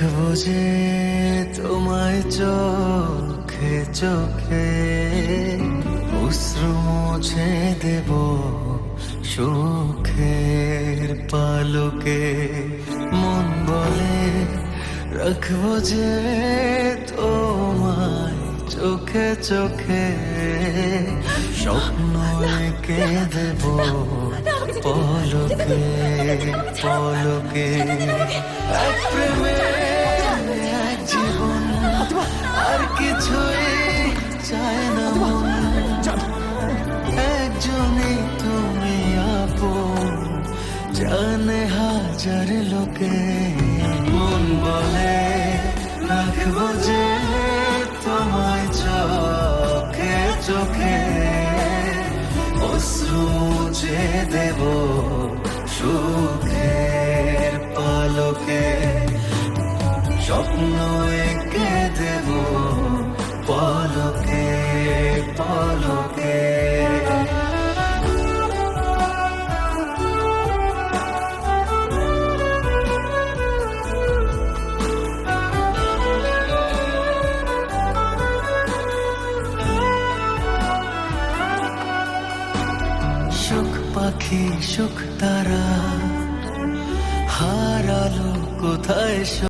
রাখবো যে তোমায় চোখে চোখে, অশ্রু মুছে দেব সুখের পালকে। মন বলে রাখবো যে তোমায় চোখে চোখে, স্বপ্ন এঁকে দেব পলকে পলকে। এক প্রেমে এক জীবন, আর কিছুই চায় না মন। একজনই তুমি আপন, জানে হাজার লোকে। মন বলে রাখবো যে তোমায় চোখে চোখে, অশ্রু মুছে দেব সুখের পালকে। স্বপ্ন এঁকে দেব পলকে পলকে। সুখ পাখি সুখ তারা হারালো কোথায়।